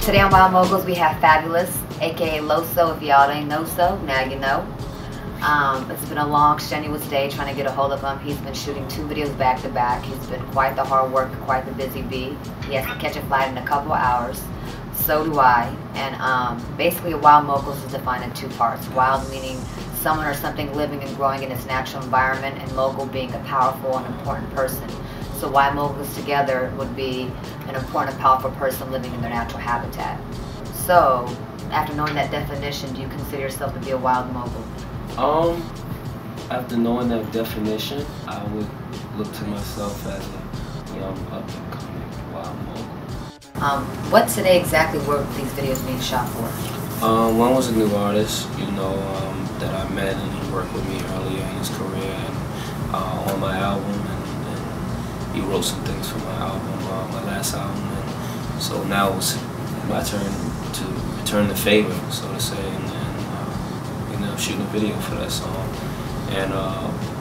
Today on Wild Moguls we have Fabulous, aka Loso. If y'all ain't know so, now you know. It's been a long, strenuous day trying to get a hold of him. He's been shooting 2 videos back to back. He's been quite the hard worker, quite the busy bee. He has to catch a flight in a couple of hours. So do I. And basically, Wild Moguls is defined in 2 parts. Wild meaning someone or something living and growing in its natural environment, and mogul being a powerful and important person. So Wild Moguls together would be an important and powerful person living in their natural habitat. So, after knowing that definition, do you consider yourself to be a wild mogul? After knowing that definition, I would look to myself as a young up-and-coming wild mogul. What today exactly were these videos being shot for? One was a new artist, that I met, and he worked with me earlier in his career and on my album, and he wrote some things for my album, my last album, and so now it was my turn to return the favor, so to say, and shooting a video for that song. And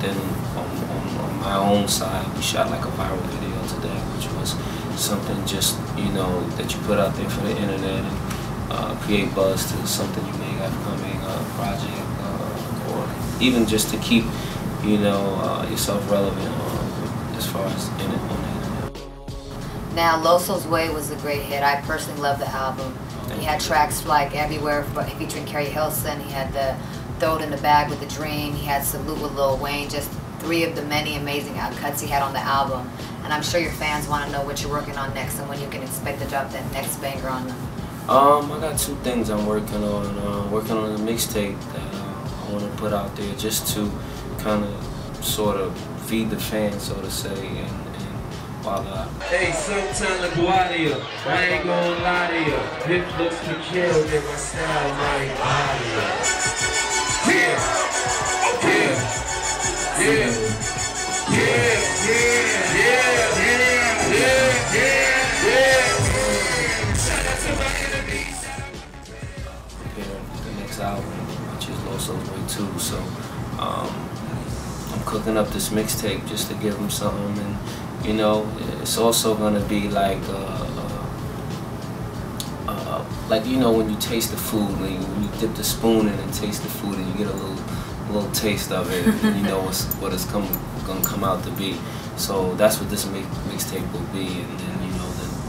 then on my own side, we shot like a viral video today, which was something just, that you put out there for the internet and create buzz to something you may have coming, project, or even just to keep, yourself relevant as far as on the internet. Now, Loso's Way was a great hit. I personally love the album. He had tracks like Everywhere featuring Carrie Hilson. He had the Throw It in the Bag with The Dream. He had Salute with Lil Wayne. Just 3 of the many amazing cuts he had on the album. And I'm sure your fans want to know what you're working on next and when you can expect to drop that next banger on them. I got 2 things I'm working on. Working on a mixtape that I want to put out there just to kind of sort of feed the fans, so to say, and while hey, sometime like Guadia, I ain't gonna lie to you. Hip looks to kill, then my style right body. Yeah, Shout out to my enemies. Prepare the next album, which is Loso's Way 2. So I'm cooking up this mixtape just to give them something, and it's also gonna be like when you taste the food, when you dip the spoon in and taste the food, and you get a little taste of it, and you know what it's gonna come out to be. So that's what this mixtape will be, and then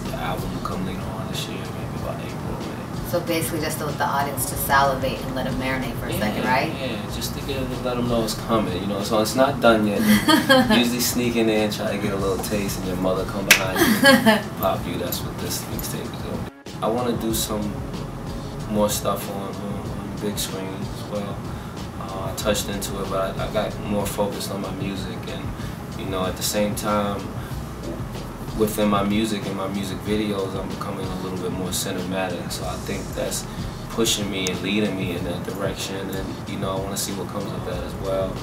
the album will come later on this year, maybe about April, May. So basically just to let the audience to salivate and let them marinate for a second, right? Yeah, just to let them know it's coming, So it's not done yet. Usually sneak in there and try to get a little taste, and your mother come behind you and pop you. That's what this mixtape is going to be. I want to do some more stuff on the big screen as well. I touched into it, but I got more focused on my music, and at the same time, within my music and my music videos, I'm becoming a little bit more cinematic. So I think that's pushing me and leading me in that direction, and I want to see what comes of that as well.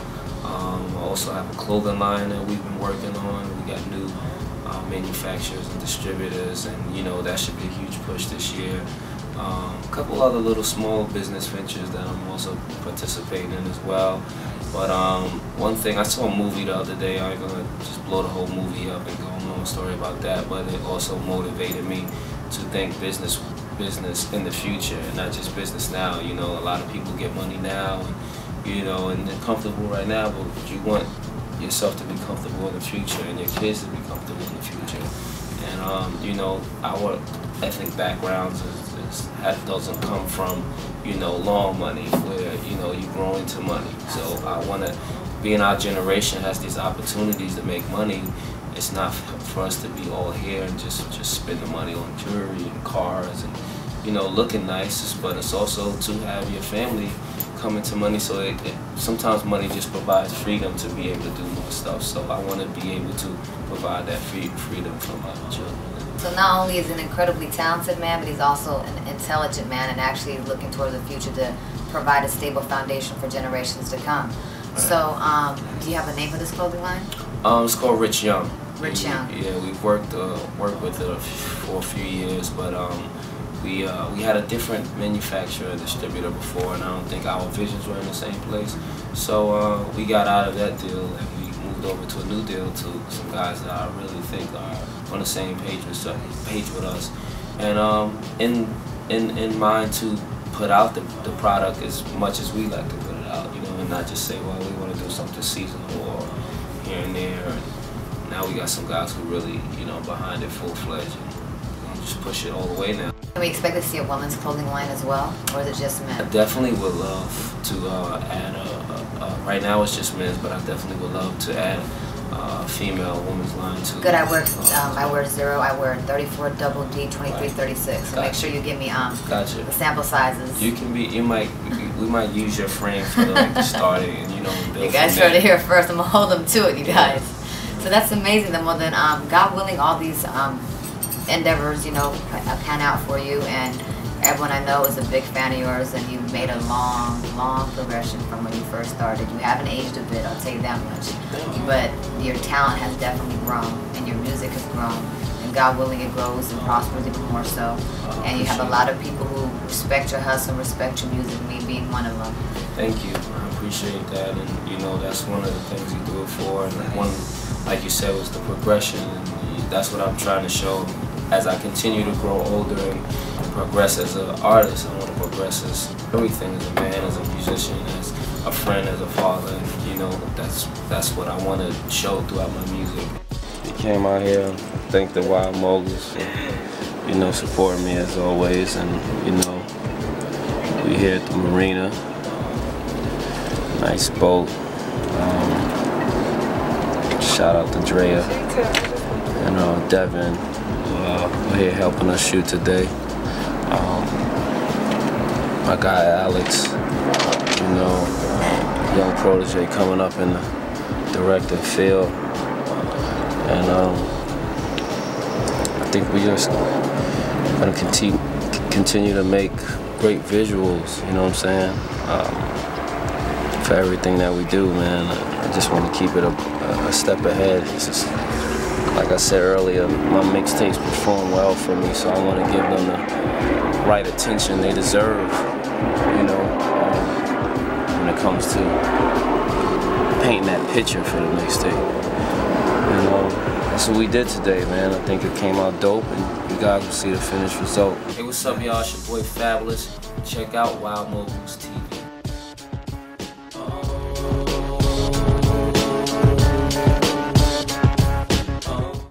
I also have a clothing line that we've been working on. We got new manufacturers and distributors, and that should be a huge push this year. A couple other little small business ventures that I'm also participating in as well. But one thing, I saw a movie the other day. I ain't gonna just blow the whole movie up and go on a story about that, but it also motivated me to think business in the future and not just business now. A lot of people get money now, and they're comfortable right now, but you want yourself to be comfortable in the future and your kids to be comfortable in the future. And our ethnic backgrounds doesn't come from long money where you grow into money. So I want to, being our generation has these opportunities to make money. It's not for us to be all here and just spend the money on jewelry and cars and looking nice, but it's also to have your family come into money. So sometimes money just provides freedom to be able to do more stuff. So I want to be able to provide that freedom for my children. So not only is he an incredibly talented man, but he's also an intelligent man and actually looking toward the future to provide a stable foundation for generations to come. So, do you have a name for this clothing line? It's called Rich Young. Rich Young. Yeah, we've worked with it for a few years, but we had a different manufacturer and distributor before, and I don't think our visions were in the same place. So we got out of that deal and we moved moved over to a new deal to some guys that I really think are on the same page with us, and in mind to put out the product as much as we like to put it out, you know, and not just say, well, we want to do something seasonal or here and there. And now we got some guys who really, you know, behind it full-fledged and just push it all the way now. Can we expect to see a women's clothing line as well, or is it just men? I definitely would love to add right now it's just men's, but I definitely would love to add a female women's line too. Good, I wear 0, I wear 34 double D, 23, 36. So make sure you give me Gotcha. the sample sizes. You can be, we might use your frame for the starting, and you know, build. You guys heard it here first. I'm gonna hold them to it, you guys. So that's amazing. Then, well, then, God willing, all these endeavors, you know, pan out for you, and everyone I know is a big fan of yours, and you've made a long progression from when you first started. You haven't aged a bit, I'll tell you that much. But your talent has definitely grown, and your music has grown, and God willing, it grows and prospers even more so. And you have a lot of people who respect your hustle, respect your music, me being one of them. Thank you. I appreciate that, and you know, that's one of the things you do it for. And one, like you said, was the progression, and that's what I'm trying to show. As I continue to grow older and progress as an artist, I want to progress as everything, as a man, as a musician, as a friend, as a father. And, you know, that's what I want to show throughout my music. He came out here, thank the Wild Moguls for, you know, supporting me as always. And, you know, we here at the marina. Nice boat. Shout out to Drea and Devin. We're here helping us shoot today. My guy Alex, you know, young protege coming up in the directing field, and I think we're just gonna continue to make great visuals. You know what I'm saying? For everything that we do, man. I just want to keep it a step ahead. It's just, like I said earlier, my mixtapes perform well for me, so I want to give them the right attention they deserve, you know, when it comes to painting that picture for the mixtape. You know, that's what we did today, man. I think it came out dope, and you guys will see the finished result. Hey, what's up, y'all? It's your boy Fabolous. Check out Wild Moguls TV.